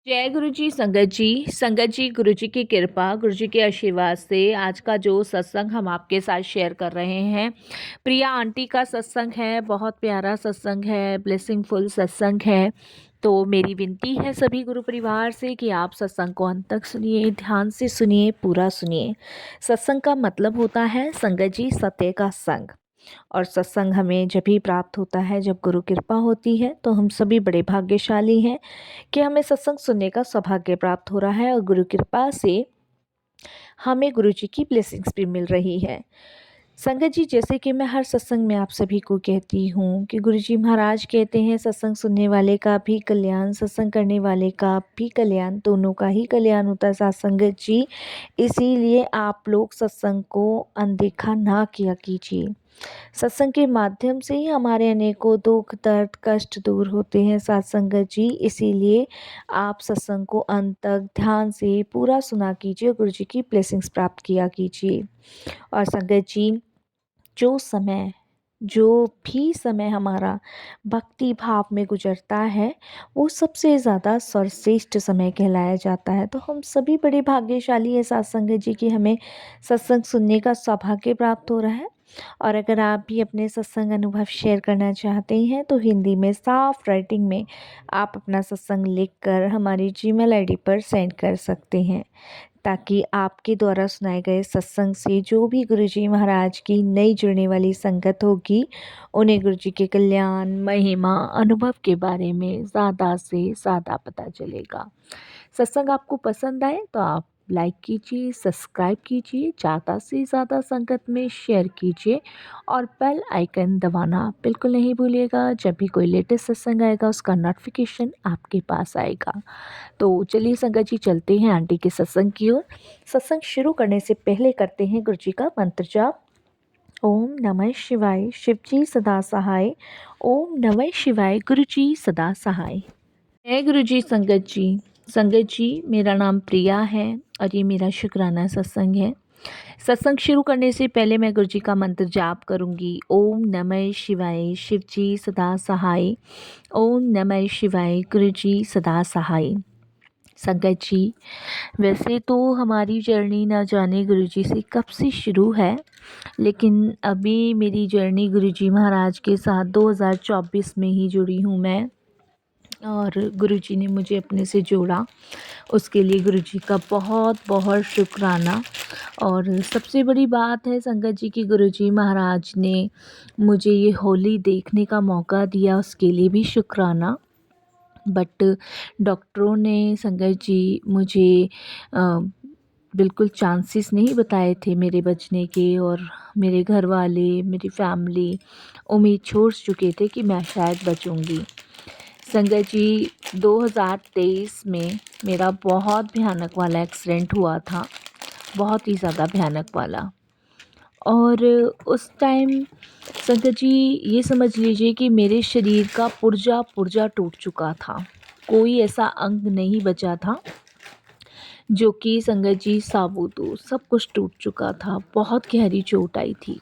जय गुरु जी। संगत जी गुरु जी की कृपा, गुरु जी के आशीर्वाद से आज का जो सत्संग हम आपके साथ शेयर कर रहे हैं, प्रिया आंटी का सत्संग है। बहुत प्यारा सत्संग है, ब्लेसिंगफुल सत्संग है। तो मेरी विनती है सभी गुरु परिवार से कि आप सत्संग को अंत तक सुनिए, ध्यान से सुनिए, पूरा सुनिए। सत्संग का मतलब होता है संगत जी सत्य का संग। और सत्संग हमें जब भी प्राप्त होता है जब गुरु कृपा होती है। तो हम सभी बड़े भाग्यशाली हैं कि हमें सत्संग सुनने का सौभाग्य प्राप्त हो रहा है और गुरु कृपा से हमें गुरु जी की ब्लेसिंग्स भी मिल रही है। संगत जी, जैसे कि मैं हर सत्संग में आप सभी को कहती हूँ कि गुरु जी महाराज कहते हैं सत्संग सुनने वाले का भी कल्याण, सत्संग करने वाले का भी कल्याण, दोनों का ही कल्याण होता है साथ संगत जी। इसीलिए आप लोग सत्संग को अनदेखा ना किया कीजिए। सत्संग के माध्यम से ही हमारे अनेकों दुख दर्द कष्ट दूर होते हैं साथ संगत जी। इसीलिए आप सत्संग को अंत तक ध्यान से पूरा सुना कीजिए, गुरु जी की ब्लेसिंग्स प्राप्त किया कीजिए। और संगत जी, जो भी समय हमारा भक्ति भाव में गुजरता है वो सबसे ज़्यादा सर्वश्रेष्ठ समय कहलाया जाता है। तो हम सभी बड़े भाग्यशाली हैं साथ संगत जी कि हमें सत्संग सुनने का सौभाग्य प्राप्त हो रहा है। और अगर आप भी अपने सत्संग अनुभव शेयर करना चाहते हैं तो हिंदी में साफ राइटिंग में आप अपना सत्संग लिखकर हमारी जीमेल आईडी पर सेंड कर सकते हैं, ताकि आपके द्वारा सुनाए गए सत्संग से जो भी गुरुजी महाराज की नई जुड़ने वाली संगत होगी उन्हें गुरुजी के कल्याण महिमा अनुभव के बारे में ज़्यादा से ज़्यादा पता चलेगा। सत्संग आपको पसंद आए तो आप लाइक कीजिए, सब्सक्राइब कीजिए, ज़्यादा से ज़्यादा संगत में शेयर कीजिए और बेल आइकन दबाना बिल्कुल नहीं भूलिएगा। जब भी कोई लेटेस्ट सत्संग आएगा उसका नोटिफिकेशन आपके पास आएगा। तो चलिए संगत जी, चलते हैं आंटी के सत्संग की ओर। सत्संग शुरू करने से पहले करते हैं गुरु जी का मंत्र जाप। ओम नमः शिवाय, शिव जी सदा सहाय। ओम नमः शिवाय, गुरु जी सदा सहाय। जय गुरु जी। संगत जी, मेरा नाम प्रिया है और ये मेरा शुक्राना सत्संग है। सत्संग शुरू करने से पहले मैं गुरु जी का मंत्र जाप करूंगी। ओम नमः शिवाय, शिव जी सदा सहाय। ओम नमः शिवाय, गुरु जी सदा सहाय। संगत जी, वैसे तो हमारी जर्नी ना जाने गुरुजी से कब से शुरू है, लेकिन अभी मेरी जर्नी गुरुजी महाराज के साथ 2024 में ही जुड़ी हूँ मैं। और गुरुजी ने मुझे अपने से जोड़ा, उसके लिए गुरुजी का बहुत बहुत शुक्राना। और सबसे बड़ी बात है संगत जी की गुरुजी महाराज ने मुझे ये होली देखने का मौका दिया, उसके लिए भी शुक्राना। बट डॉक्टरों ने संगत जी मुझे बिल्कुल चांसेस नहीं बताए थे मेरे बचने के, और मेरे घर वाले, मेरी फैमिली उम्मीद छोड़ चुके थे कि मैं शायद बचूंगी। संगत जी, 2023 में मेरा बहुत भयानक वाला एक्सीडेंट हुआ था, बहुत ही ज़्यादा भयानक वाला। और उस टाइम संगत जी ये समझ लीजिए कि मेरे शरीर का पुर्जा पुर्जा टूट चुका था, कोई ऐसा अंग नहीं बचा था जो कि संगत जी साबुत हो, सब कुछ टूट चुका था, बहुत गहरी चोट आई थी।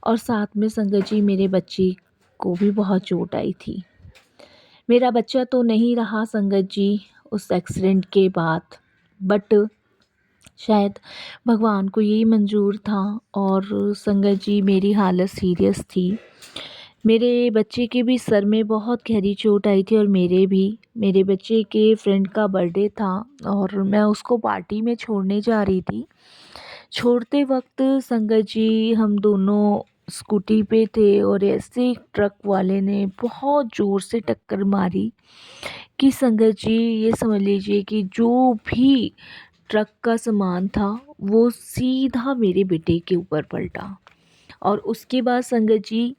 और साथ में संगत जी मेरे बच्चे को भी बहुत चोट आई थी। मेरा बच्चा तो नहीं रहा संगत जी उस एक्सीडेंट के बाद, बट शायद भगवान को यही मंजूर था। और संगत जी मेरी हालत सीरियस थी, मेरे बच्चे के भी सर में बहुत गहरी चोट आई थी और मेरे बच्चे के फ्रेंड का बर्थडे था और मैं उसको पार्टी में छोड़ने जा रही थी। छोड़ते वक्त संगत जी हम दोनों स्कूटी पे थे और ऐसे एक ट्रक वाले ने बहुत ज़ोर से टक्कर मारी कि संगत जी ये समझ लीजिए कि जो भी ट्रक का सामान था वो सीधा मेरे बेटे के ऊपर पलटा। और उसके बाद संगत जी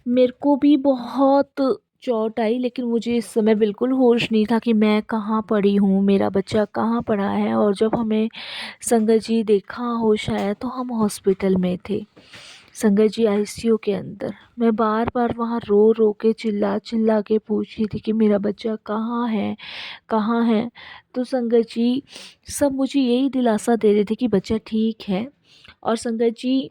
मेरे को भी बहुत चोट आई, लेकिन मुझे इस समय बिल्कुल होश नहीं था कि मैं कहाँ पड़ी हूँ, मेरा बच्चा कहाँ पड़ा है। और जब हमें संगत जी देखा होश आया तो हम हॉस्पिटल में थे, संगत जी आईसीयू के अंदर। मैं बार बार वहाँ रो रो के चिल्ला चिल्ला के पूछ रही थी कि मेरा बच्चा कहाँ है, कहाँ है। तो संगत जी सब मुझे यही दिलासा दे रहे थे कि बच्चा ठीक है। और संगत जी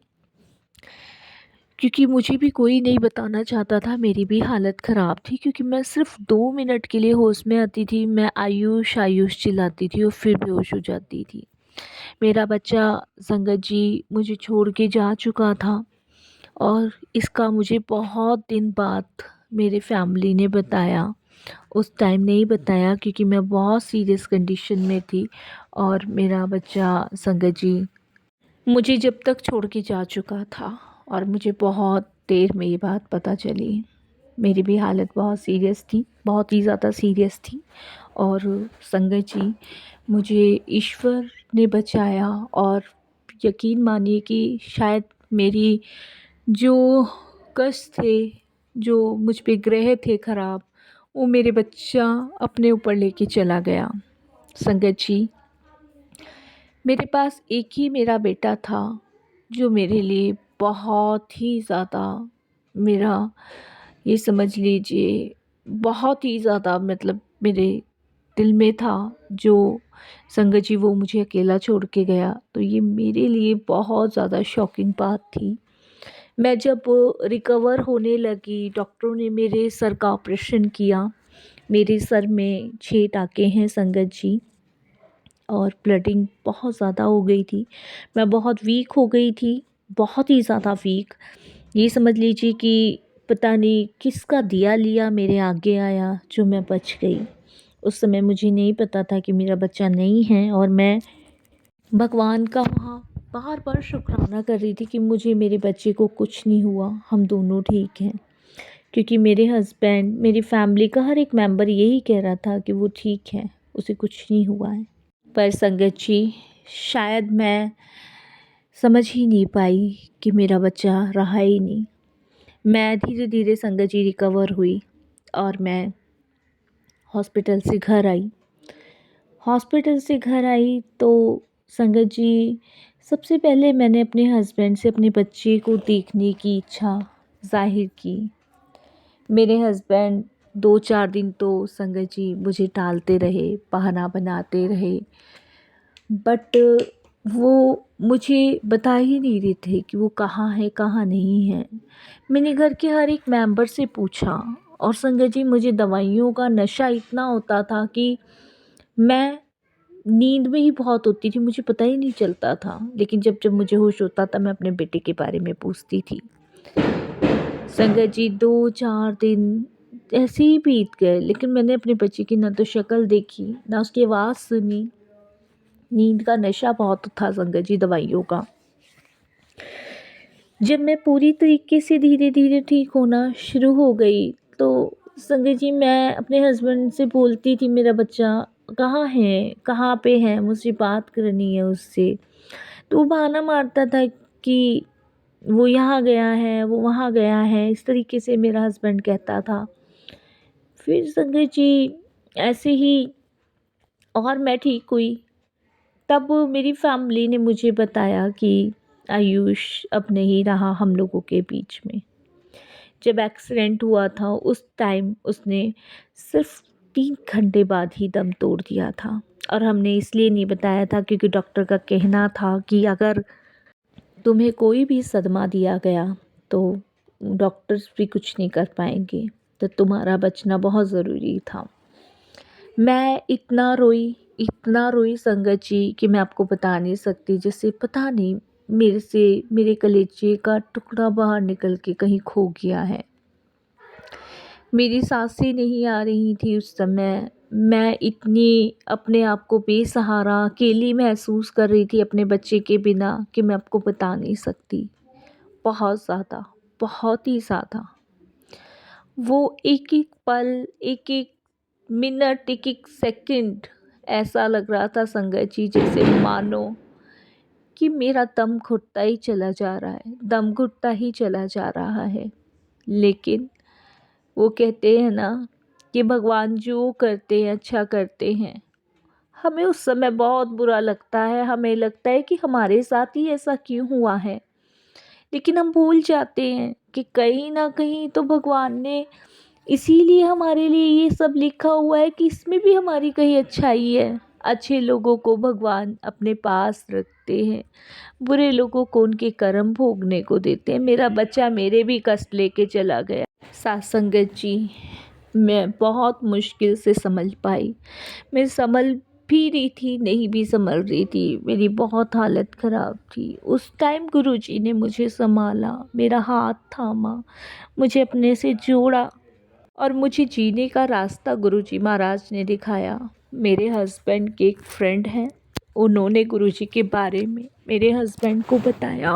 क्योंकि मुझे भी कोई नहीं बताना चाहता था, मेरी भी हालत ख़राब थी क्योंकि मैं सिर्फ़ 2 मिनट के लिए होश में आती थी, मैं आयुष आयुष चिल्लाती थी और फिर बेहोश हो जाती थी। मेरा बच्चा संगत जी मुझे छोड़ के जा चुका था और इसका मुझे बहुत दिन बाद मेरे फैमिली ने बताया। उस टाइम नहीं बताया क्योंकि मैं बहुत सीरियस कंडीशन में थी और मेरा बच्चा संगत जी मुझे जब तक छोड़ के जा चुका था और मुझे बहुत देर में ये बात पता चली। मेरी भी हालत बहुत सीरियस थी, बहुत ही ज़्यादा सीरियस थी और संगत जी मुझे ईश्वर ने बचाया और यकीन मानिए कि शायद मेरी जो कष्ट थे, जो मुझ पे ग्रह थे ख़राब, वो मेरे बच्चा अपने ऊपर लेके चला गया। संगत जी मेरे पास एक ही मेरा बेटा था जो मेरे लिए बहुत ही ज़्यादा मेरा ये समझ लीजिए बहुत ही ज़्यादा मतलब मेरे दिल में था। जो संगत जी वो मुझे अकेला छोड़ के गया तो ये मेरे लिए बहुत ज़्यादा शॉकिंग बात थी। मैं जब रिकवर होने लगी, डॉक्टरों ने मेरे सर का ऑपरेशन किया। मेरे सर में 6 टाँके हैं संगत जी और ब्लीडिंग बहुत ज़्यादा हो गई थी। मैं बहुत वीक हो गई थी, बहुत ही ज़्यादा वीक। ये समझ लीजिए कि पता नहीं किसका दिया लिया मेरे आगे आया जो मैं बच गई। उस समय मुझे नहीं पता था कि मेरा बच्चा नहीं है और मैं भगवान का वहाँ बार-बार शुक्राना कर रही थी कि मुझे मेरे बच्चे को कुछ नहीं हुआ, हम दोनों ठीक हैं। क्योंकि मेरे हस्बैंड, मेरी फैमिली का हर एक मेंबर यही कह रहा था कि वो ठीक है, उसे कुछ नहीं हुआ है। पर संगत जी शायद मैं समझ ही नहीं पाई कि मेरा बच्चा रहा ही नहीं। मैं धीरे-धीरे संगत जी रिकवर हुई और मैं हॉस्पिटल से घर आई। हॉस्पिटल से घर आई तो संगत जी सबसे पहले मैंने अपने हस्बैंड से अपने बच्चे को देखने की इच्छा ज़ाहिर की। मेरे हस्बैंड 2-4 दिन तो संगत जी मुझे टालते रहे, बहाना बनाते रहे, बट वो मुझे बता ही नहीं रहे थे कि वो कहाँ है, कहाँ नहीं है। मैंने घर के हर एक मेंबर से पूछा और संगत जी मुझे दवाइयों का नशा इतना होता था कि मैं नींद में ही बहुत होती थी, मुझे पता ही नहीं चलता था। लेकिन जब जब मुझे होश होता था मैं अपने बेटे के बारे में पूछती थी। संगत जी 2-4 दिन ऐसे ही बीत गए लेकिन मैंने अपने बच्चे की ना तो शक्ल देखी, ना उसकी आवाज़ सुनी। नींद का नशा बहुत था संगत जी दवाइयों का। जब मैं पूरी तरीके से धीरे-धीरे ठीक होना शुरू हो गई तो संगत जी मैं अपने हस्बैंड से बोलती थी मेरा बच्चा कहाँ है? कहाँ पे है? मुझे बात करनी है उससे। तो वो बहाना मारता था कि वो यहाँ गया है, वो वहाँ गया है, इस तरीके से मेरा हस्बैंड कहता था। फिर संगत जी ऐसे ही और मैं ठीक हुई। तब मेरी फैमिली ने मुझे बताया कि आयुष अब नहीं रहा हम लोगों के बीच में। जब एक्सीडेंट हुआ था उस टाइम उसने सिर्फ 3 घंटे बाद ही दम तोड़ दिया था और हमने इसलिए नहीं बताया था क्योंकि डॉक्टर का कहना था कि अगर तुम्हें कोई भी सदमा दिया गया तो डॉक्टर्स भी कुछ नहीं कर पाएंगे, तो तुम्हारा बचना बहुत ज़रूरी था। मैं इतना रोई संगत जी कि मैं आपको बता नहीं सकती। जैसे पता नहीं मेरे से मेरे कलेजे का टुकड़ा बाहर निकल के कहीं खो गया है। मेरी सांसें नहीं आ रही थी उस समय। मैं इतनी अपने आप को बेसहारा अकेली महसूस कर रही थी अपने बच्चे के बिना कि मैं आपको बता नहीं सकती। बहुत ज़्यादा, बहुत ही ज़्यादा। वो एक-एक पल, एक-एक मिनट, एक-एक सेकंड ऐसा लग रहा था संगत जी जैसे मानो कि मेरा दम घुटता ही चला जा रहा है, दम घुटता ही चला जा रहा है। लेकिन वो कहते हैं ना कि भगवान जो करते हैं अच्छा करते हैं। हमें उस समय बहुत बुरा लगता है, हमें लगता है कि हमारे साथ ही ऐसा क्यों हुआ है। लेकिन हम भूल जाते हैं कि कहीं न कहीं तो भगवान ने इसीलिए हमारे लिए ये सब लिखा हुआ है कि इसमें भी हमारी कहीं अच्छाई है। अच्छे लोगों को भगवान अपने पास रखते करते हैं, बुरे लोगों को उनके कर्म भोगने को देते हैं। मेरा बच्चा मेरे भी कष्ट लेके चला गया। साथ संगत जी, मैं बहुत मुश्किल से संभल पाई। मैं संभल भी रही थी, नहीं भी संभल रही थी, मेरी बहुत हालत ख़राब थी। उस टाइम गुरुजी ने मुझे संभाला, मेरा हाथ थामा, मुझे अपने से जोड़ा और मुझे जीने का रास्ता गुरुजी महाराज ने दिखाया। मेरे हस्बैंड के एक फ्रेंड हैं, उन्होंने गुरुजी के बारे में मेरे हस्बैंड को बताया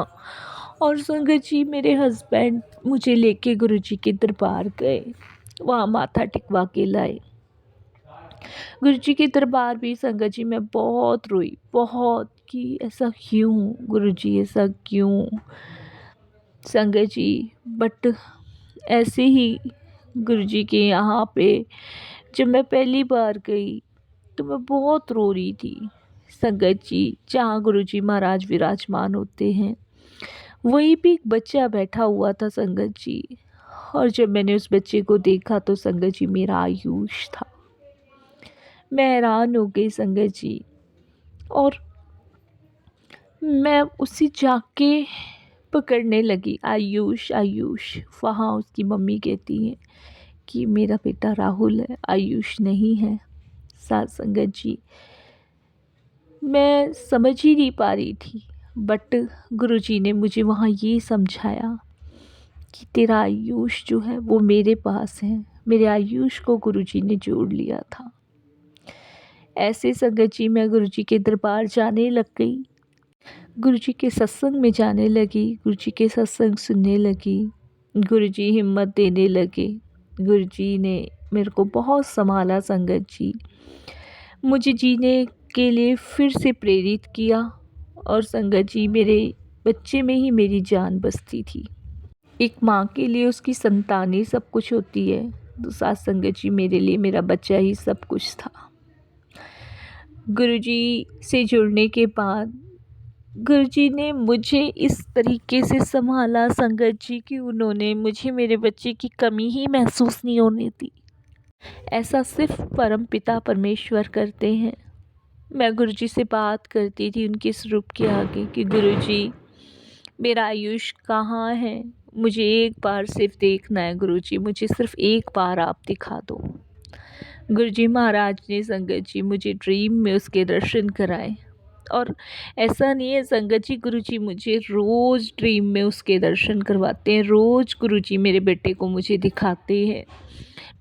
और संगत जी मेरे हस्बैंड मुझे लेके गुरुजी के दरबार गए, वहाँ माथा टिकवा के लाए। गुरुजी के दरबार भी संगत जी मैं बहुत रोई, बहुत, कि ऐसा क्यों गुरुजी, ऐसा क्यों संगत जी। बट ऐसे ही गुरुजी के यहाँ पे जब मैं पहली बार गई तो मैं बहुत रो रही थी संगत जी। जहाँ गुरुजी महाराज विराजमान होते हैं वहीं पे एक बच्चा बैठा हुआ था संगत जी, और जब मैंने उस बच्चे को देखा तो संगत जी मेरा आयुष था। मैं हैरान हो गई संगत जी, और मैं उसे जाके पकड़ने लगी, आयुष आयुष। वहाँ उसकी मम्मी कहती है कि मेरा बेटा राहुल है, आयुष नहीं है। साथ संगत जी मैं समझ ही नहीं पा रही थी, बट गुरुजी ने मुझे वहाँ ये समझाया कि तेरा आयुष जो है वो मेरे पास है। मेरे आयुष को गुरुजी ने जोड़ लिया था। ऐसे संगत जी मैं गुरुजी के दरबार जाने लग गई, गुरुजी के सत्संग में जाने लगी, गुरुजी के सत्संग सुनने लगी। गुरुजी हिम्मत देने लगे, गुरुजी ने मेरे को बहुत संभाला संगत जी, मुझे जीने के लिए फिर से प्रेरित किया। और संगत जी मेरे बच्चे में ही मेरी जान बसती थी। एक माँ के लिए उसकी संतान ही सब कुछ होती है, तो साथ संगत जी मेरे लिए मेरा बच्चा ही सब कुछ था। गुरुजी से जुड़ने के बाद गुरुजी ने मुझे इस तरीके से संभाला संगत जी कि उन्होंने मुझे मेरे बच्चे की कमी ही महसूस नहीं होने दी। ऐसा सिर्फ परमपिता परमेश्वर करते हैं। मैं गुरुजी से बात करती थी उनके स्वरूप के आगे कि गुरुजी मेरा आयुष कहाँ है, मुझे एक बार सिर्फ देखना है गुरुजी, मुझे सिर्फ एक बार आप दिखा दो। गुरुजी महाराज ने संगत जी मुझे ड्रीम में उसके दर्शन कराए। और ऐसा नहीं है संगत जी, गुरुजी मुझे रोज़ ड्रीम में उसके दर्शन करवाते हैं, रोज़ गुरुजी मेरे बेटे को मुझे दिखाते हैं।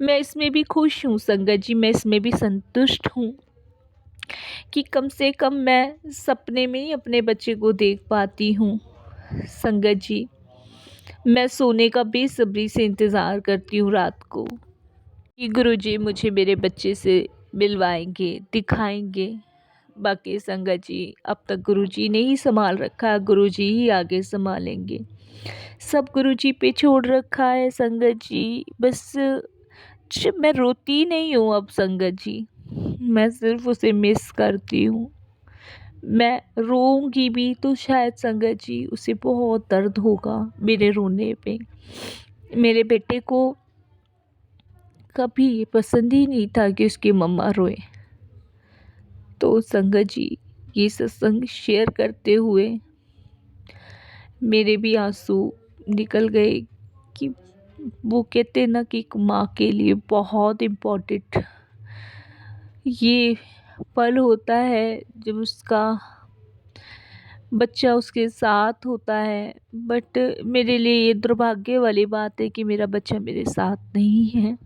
मैं इसमें भी खुश हूँ संगत जी, मैं इसमें भी संतुष्ट हूँ कि कम से कम मैं सपने में ही अपने बच्चे को देख पाती हूँ। संगत जी मैं सोने का बेसब्री से इंतज़ार करती हूँ रात को कि गुरुजी मुझे मेरे बच्चे से मिलवाएंगे, दिखाएंगे। बाकी संगत जी अब तक गुरुजी ने ही संभाल रखा है, गुरुजी ही आगे संभालेंगे। सब गुरुजी पे छोड़ रखा है संगत जी। बस मैं रोती नहीं हूँ अब संगत जी, मैं सिर्फ उसे मिस करती हूँ। मैं रोऊंगी भी तो शायद संगत जी उसे बहुत दर्द होगा मेरे रोने पे। मेरे बेटे को कभी ये पसंद ही नहीं था कि उसकी मम्मा रोए। तो संगत जी ये सत्संग शेयर करते हुए मेरे भी आंसू निकल गए कि वो कहते ना कि एक माँ के लिए बहुत इम्पोर्टेंट ये पल होता है जब उसका बच्चा उसके साथ होता है। बट मेरे लिए ये दुर्भाग्य वाली बात है कि मेरा बच्चा मेरे साथ नहीं है।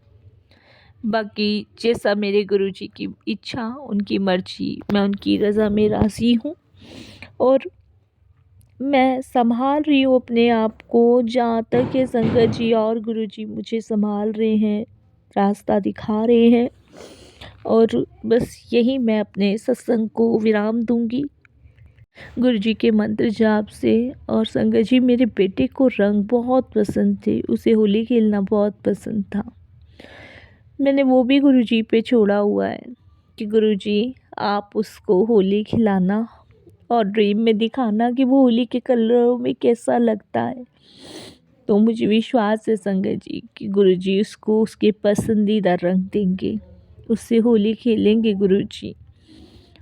बाकी जैसा मेरे गुरुजी की इच्छा, उनकी मर्जी, मैं उनकी रज़ा में राज़ी हूँ और मैं संभाल रही हूँ अपने आप को जहाँ तक ये संगत जी और गुरुजी मुझे संभाल रहे हैं, रास्ता दिखा रहे हैं। और बस यही मैं अपने सत्संग को विराम दूंगी गुरुजी के मंत्र जाप से। और संगत जी मेरे बेटे को रंग बहुत पसंद थे, उसे होली खेलना बहुत पसंद था। मैंने वो भी गुरुजी पे छोड़ा हुआ है कि गुरुजी आप उसको होली खिलाना और ड्रीम में दिखाना कि वो होली के कलरों में कैसा लगता है। तो मुझे विश्वास है संगत जी कि गुरुजी उसको उसके पसंदीदा रंग देंगे, उससे होली खेलेंगे गुरुजी।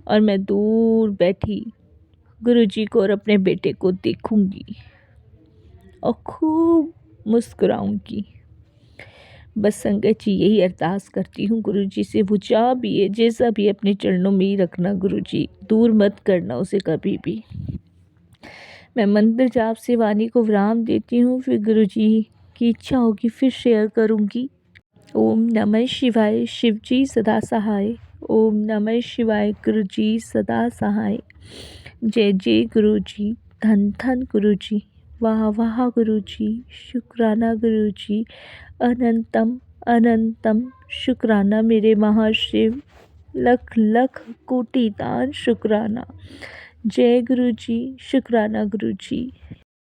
और मैं दूर बैठी गुरुजी को और अपने बेटे को देखूंगी और खूब मुस्कुराऊंगी। बस संगत जी यही अरदास करती हूँ गुरुजी से, वो जा भी है जैसा भी है, अपने चरणों में ही रखना गुरुजी, दूर मत करना उसे कभी भी। मैं मंत्र जाप से वाणी को विराम देती हूँ, फिर गुरुजी की इच्छा होगी फिर शेयर करूँगी। ओम नमः शिवाय, शिवजी सदा सहाय। ओम नमः शिवाय, गुरुजी सदा सहाय। जय जय गुरुजी, धन धन गुरुजी, वाह वाह गुरुजी, शुक्राना गुरुजी, अनंतम अनंतम शुक्राना मेरे महाशिव, लख लख कोटि दान शुक्राना। जय गुरुजी, शुक्राना गुरुजी।